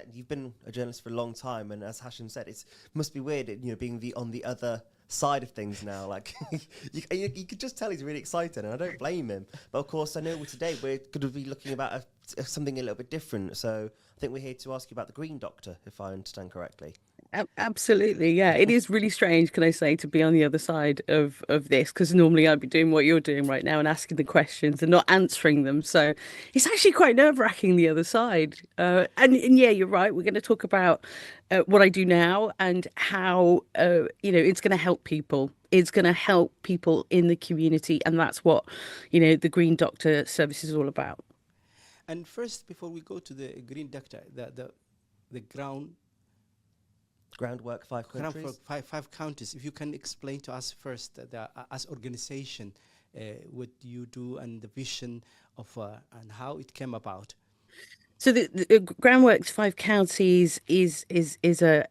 exactly. You've been a journalist for a long time, and as Hashim said, it must be weird, being on the other side of things now. Like, you could just tell he's really excited, and I don't blame him. But of course, I know today we're going to be looking about something a little bit different. So I think we're here to ask you about the Green Doctor, if I understand correctly. Absolutely, yeah. It is really strange, can I say, to be on the other side of this, because normally I'd be doing what you're doing right now and asking the questions and not answering them. So it's actually quite nerve-wracking the other side. And yeah, you're right. We're going to talk about what I do now and how it's going to help people. It's going to help people in the community, and that's what the Green Doctor service is all about. And first, before we go to the Green Doctor, the groundwork, five countries. Five counties. If you can explain to us first, as organization, what you do and the vision of and how it came about. So the Groundworks Five Counties is a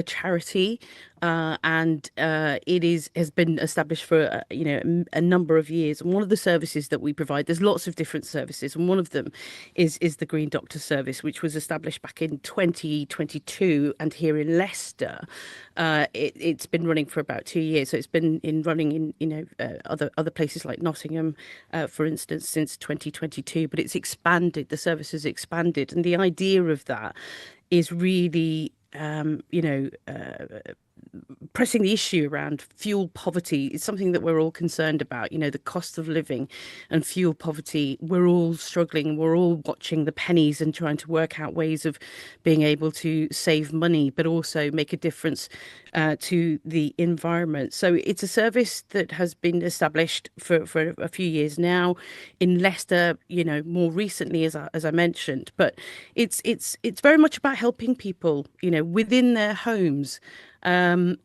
charity, and it has been established for a number of years. And one of the services that we provide, there's lots of different services, and one of them is the Green Doctor service, which was established back in 2022, and here in Leicester, it's been running for about 2 years. So it's been running in other places like Nottingham, for instance, since 2022. But it's expanded. The service has expanded, and the idea of that is really pressing the issue around fuel poverty. Is something that we're all concerned about. The cost of living and fuel poverty. We're all struggling. We're all watching the pennies and trying to work out ways of being able to save money, but also make a difference to the environment. So it's a service that has been established for a few years now in Leicester. More recently, as I mentioned, but it's very much about helping people, within their homes. And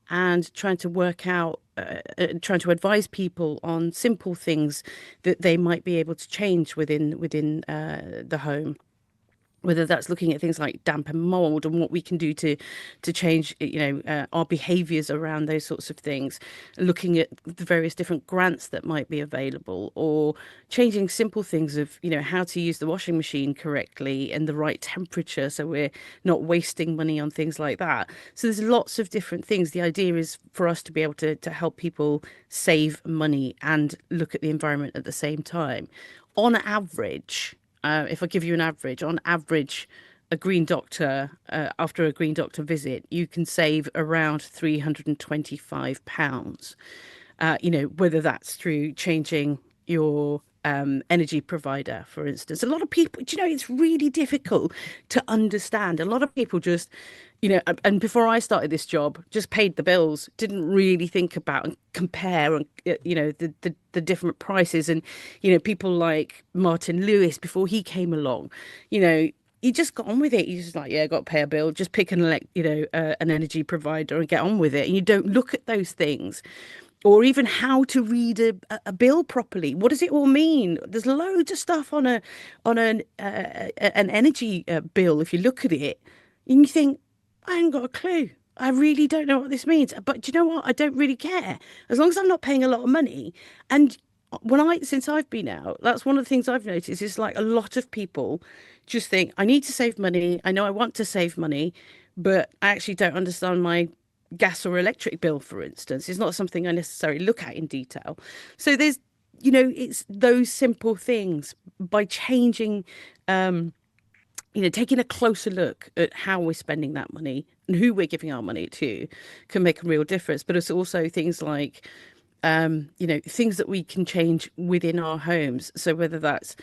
trying to work out, trying to advise people on simple things that they might be able to change within the home. Whether that's looking at things like damp and mold and what we can do to change, our behaviours around those sorts of things, looking at the various different grants that might be available, or changing simple things of, how to use the washing machine correctly and the right temperature, so we're not wasting money on things like that. So there's lots of different things. The idea is for us to be able to help people save money and look at the environment at the same time. On average, if I give you an average, on average, a Green Doctor, after a Green Doctor visit, you can save around £325. Whether that's through changing your energy provider, for instance. A lot of people, it's really difficult to understand. A lot of people just, and before I started this job, just paid the bills, didn't really think about and compare and, the different prices. And, people like Martin Lewis, before he came along, he just got on with it. He's just like, yeah, got to pay a bill, just pick an energy provider and get on with it. And you don't look at those things, or even how to read a bill properly. What does it all mean? There's loads of stuff on an energy bill. If you look at it, and you think, I haven't got a clue. I really don't know what this means. But do you know what? I don't really care, as long as I'm not paying a lot of money. And since I've been out, that's one of the things I've noticed is like a lot of people just think, I need to save money. I know I want to save money, but I actually don't understand my gas or electric bill, for instance. It's not something I necessarily look at in detail. So there's, it's those simple things. By changing, taking a closer look at how we're spending that money and who we're giving our money to, can make a real difference. But it's also things like, things that we can change within our homes. So whether that's,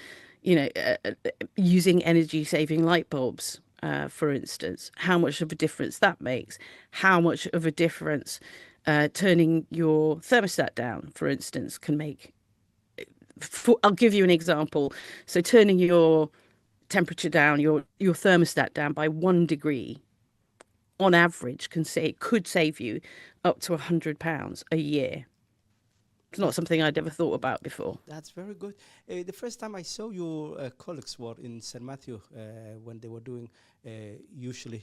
using energy saving light bulbs, for instance, how much of a difference that makes, how much of a difference turning your thermostat down, for instance, can make. I'll give you an example. So turning your temperature down, your thermostat down by 1 degree, on average, could save you up to £100 a year. It's not something I'd ever thought about before. That's very good. The first time I saw your colleagues were in St. Matthew when they were doing usually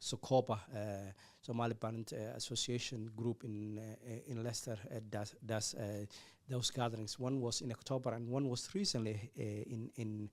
Sokoba, Somaliland Association group in Leicester does those gatherings. One was in October and one was recently in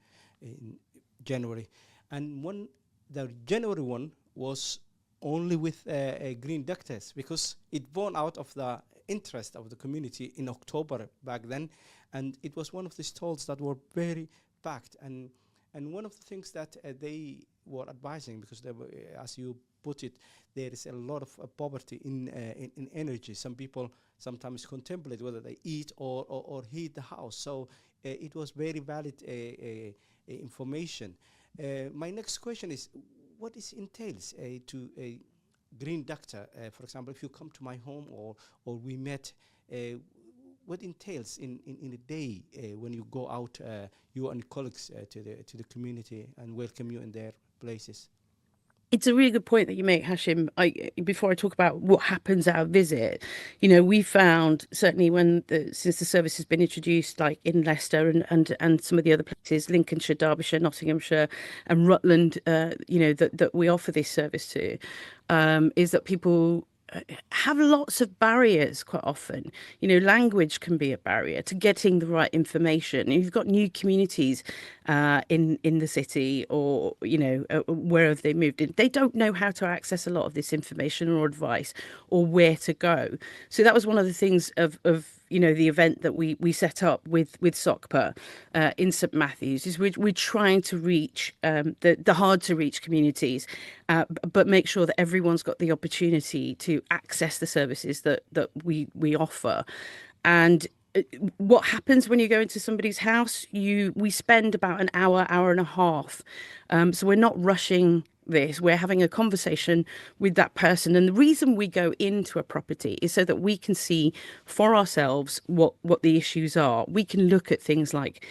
January. And one the January one was only with green ducters, because it born out of the interest of the community in October back then, and it was one of the stalls that were very packed. And one of the things that they were advising, because they were, as you put it, there is a lot of poverty in energy. Some people sometimes contemplate whether they eat or heat the house. So it was very valid information. My next question is, what this entails to a green doctor? For example, if you come to my home or we met, what entails in a day when you go out, you and colleagues to the community and welcome you in their places? It's a really good point that you make, Hashim. Before I talk about what happens at our visit, we found certainly since the service has been introduced, like in Leicester and some of the other places, Lincolnshire, Derbyshire, Nottinghamshire, and Rutland, that we offer this service to, is that people have lots of barriers quite often. Language can be a barrier to getting the right information. You've got new communities in the city, or wherever they moved in, they don't know how to access a lot of this information or advice, or where to go. So that was one of the things of the event that we set up with SOCPA in St Matthews, is we're trying to reach the hard to reach communities, but make sure that everyone's got the opportunity to access the services that we offer. And what happens when you go into somebody's house? We spend about an hour and a half. So we're not rushing this. We're having a conversation with that person. And the reason we go into a property is so that we can see for ourselves what the issues are. We can look at things like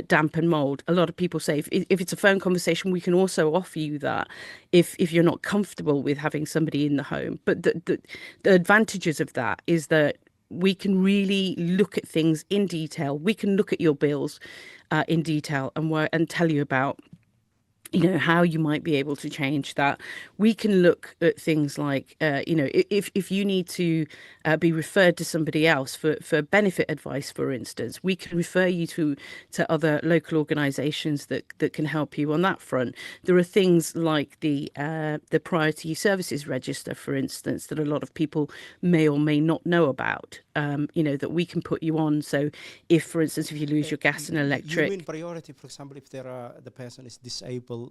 damp and mold. A lot of people say if it's a phone conversation, we can also offer you that if you're not comfortable with having somebody in the home. But the advantages of that is that we can really look at things in detail. We can look at your bills in detail and tell you about how you might be able to change that. We can look at things like, if you need to be referred to somebody else for benefit advice, for instance, we can refer you to other local organisations that can help you on that front. There are things like the Priority Services Register, for instance, that a lot of people may or may not know about, that we can put you on. So if, for instance, if you lose your gas and electric... You mean priority, for example, if the person is disabled,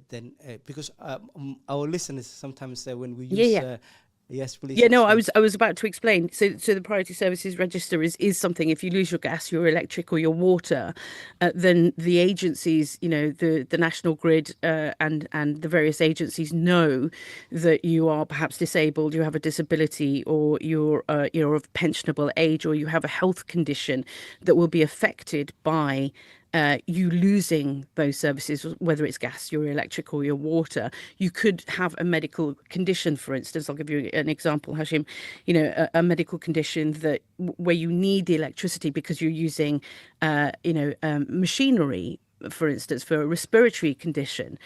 then because our listeners sometimes when we use yes, please. Yeah, no, I was about to explain. So the Priority Services Register is something. If you lose your gas, your electric, or your water, then the agencies, the National Grid and the various agencies know that you are perhaps disabled, you have a disability, or you're of pensionable age, or you have a health condition that will be affected by you losing those services, whether it's gas, your electric, or your water. You could have a medical condition, for instance. I'll give you an example, Hashim. A medical condition where you need the electricity because you're using, machinery, for instance, for a respiratory condition.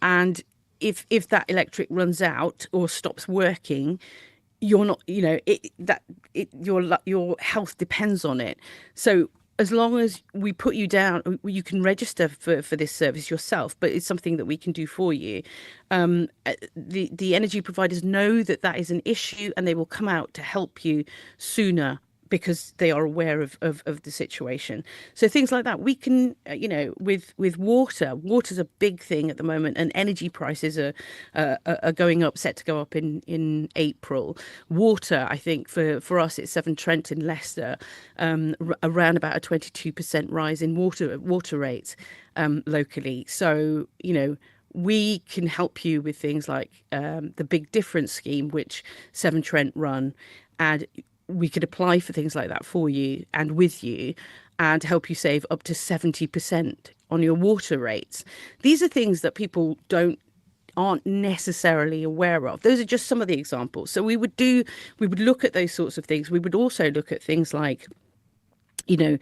And if that electric runs out or stops working, you're not, your health depends on it. So as long as we put you down, you can register for this service yourself, but it's something that we can do for you. The energy providers know that is an issue, and they will come out to help you sooner because they are aware of the situation. So things like that, we can, with water's a big thing at the moment, and energy prices are going up, set to go up in April. Water, I think for us, it's Severn Trent in Leicester, around about a 22% rise in water rates locally. So, we can help you with things like the Big Difference scheme, which Severn Trent run, and we could apply for things like that for you and with you, and help you save up to 70% on your water rates. These are things that people aren't necessarily aware of. Those are just some of the examples. So we would look at those sorts of things. We would also look at things like, you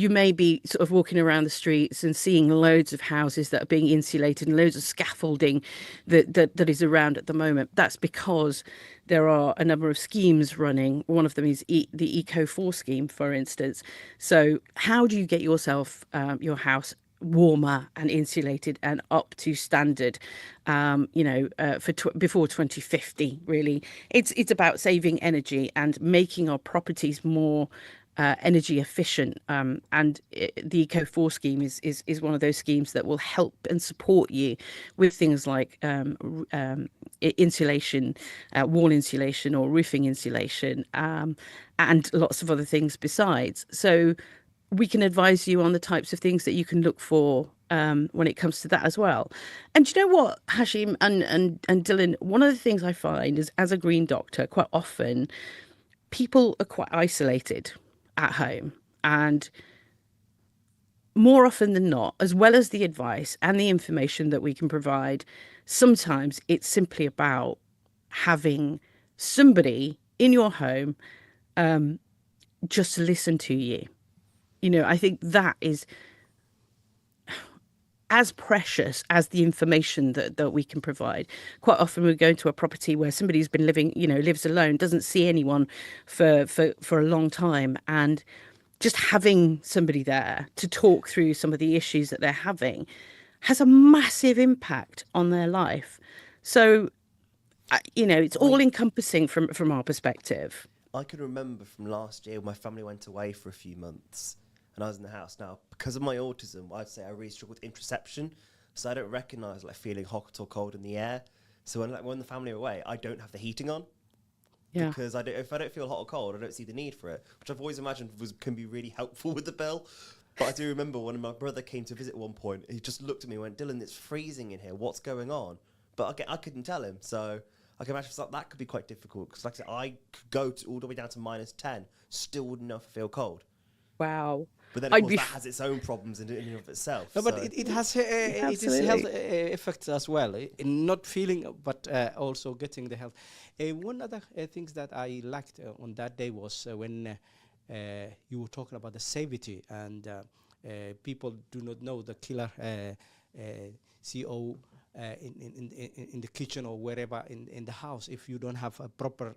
may be sort of walking around the streets and seeing loads of houses that are being insulated and loads of scaffolding that is around at the moment. That's because there are a number of schemes running. One of them is the Eco4 scheme, for instance. So how do you get yourself, your house warmer and insulated and up to standard, before 2050. Really, it's about saving energy and making our properties more energy efficient. The Eco4 scheme is one of those schemes that will help and support you with things like insulation, wall insulation or roofing insulation, and lots of other things besides. So we can advise you on the types of things that you can look for when it comes to that as well. And you know what, Hashim and Dylan, one of the things I find is, as a green doctor, quite often people are quite isolated at home. And more often than not, as well as the advice and the information that we can provide, sometimes it's simply about having somebody in your home just to listen to you. I think that is as precious as the information that we can provide. Quite often we go into a property where somebody's been living, lives alone, doesn't see anyone for a long time. And just having somebody there to talk through some of the issues that they're having has a massive impact on their life. So, it's all encompassing from our perspective. I can remember from last year, my family went away for a few months and I was in the house. Now, because of my autism, I'd say I really struggle with interoception. So I don't recognise feeling hot or cold in the air. So when the family are away, I don't have the heating on. Yeah. Because if I don't feel hot or cold, I don't see the need for it, which I've always imagined can be really helpful with the bill. But I do remember when my brother came to visit at one point, he just looked at me and went, "Dylan, it's freezing in here. What's going on?" But I couldn't tell him. So I can imagine that could be quite difficult. Because like I said, I could go all the way down to -10, still wouldn't know if I feel cold. Wow. But then, of course, that has its own problems in and of itself. No, but it has it is health effects as well. In not feeling, but also getting the health. One other things that I liked on that day was when you were talking about the safety, and people do not know the killer CO in the kitchen or wherever in the house. If you don't have a proper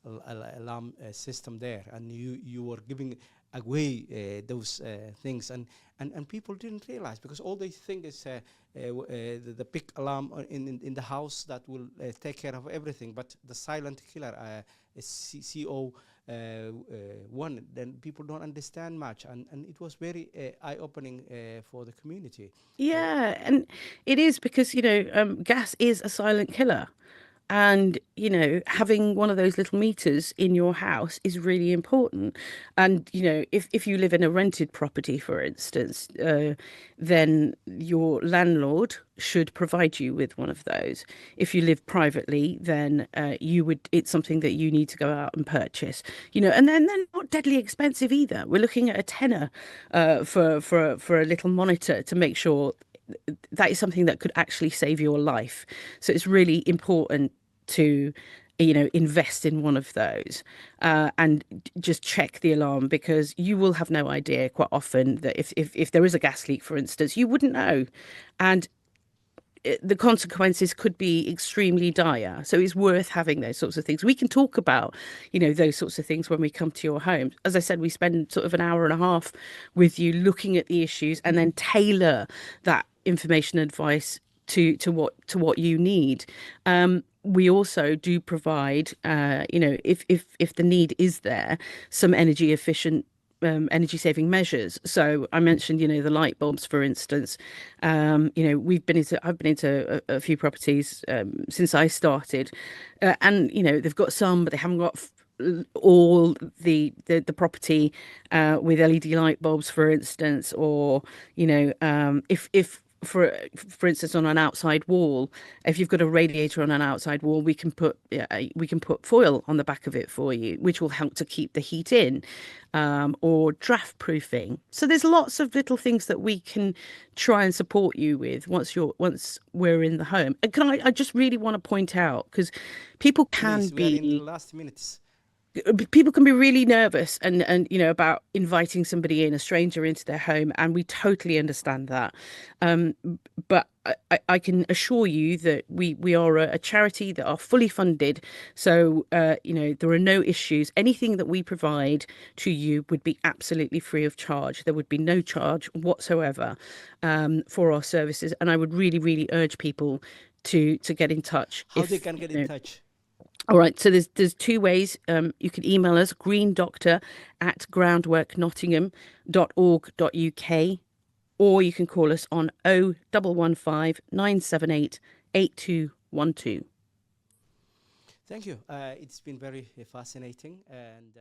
alarm system there, and you were giving away those things, and people didn't realize, because all they think is the big alarm in the house that will take care of everything, but the silent killer CO one, then people don't understand much, and it was very eye-opening for the community. Yeah, and it is, because gas is a silent killer. And, having one of those little meters in your house is really important. And, if you live in a rented property, for instance, then your landlord should provide you with one of those. If you live privately, then it's something that you need to go out and purchase, and then they're not deadly expensive either. We're looking at a tenner for a little monitor to make sure that is something that could actually save your life. So it's really important to invest in one of those, and just check the alarm, because you will have no idea quite often that if there is a gas leak, for instance, you wouldn't know, and the consequences could be extremely dire. So it's worth having those sorts of things. We can talk about, those sorts of things when we come to your home. As I said, we spend sort of an hour and a half with you looking at the issues, and then tailor that information advice to what you need. We also do provide, if the need is there, some energy efficient energy saving measures. So I mentioned, the light bulbs, for instance. I've been into a few properties since I started, and they've got some, but they haven't got all the property with LED light bulbs, for instance, or if for instance, on an outside wall, if you've got a radiator on an outside wall, we can put foil on the back of it for you, which will help to keep the heat in, or draft proofing. So there's lots of little things that we can try and support you with once we're in the home. And I just really want to point out, because people can Please, be we are in the last minutes. people can be really nervous and about inviting somebody in, a stranger into their home, and we totally understand that. But I can assure you that we are a charity that are fully funded, so there are no issues. Anything that we provide to you would be absolutely free of charge. There would be no charge whatsoever for our services, and I would really, really urge people to get in touch. How they can get in touch? All right, so there's two ways. You can email us, greendoctor@groundworknottingham.org.uk, or you can call us on 0115 978 8212. Thank you. It's been very fascinating, and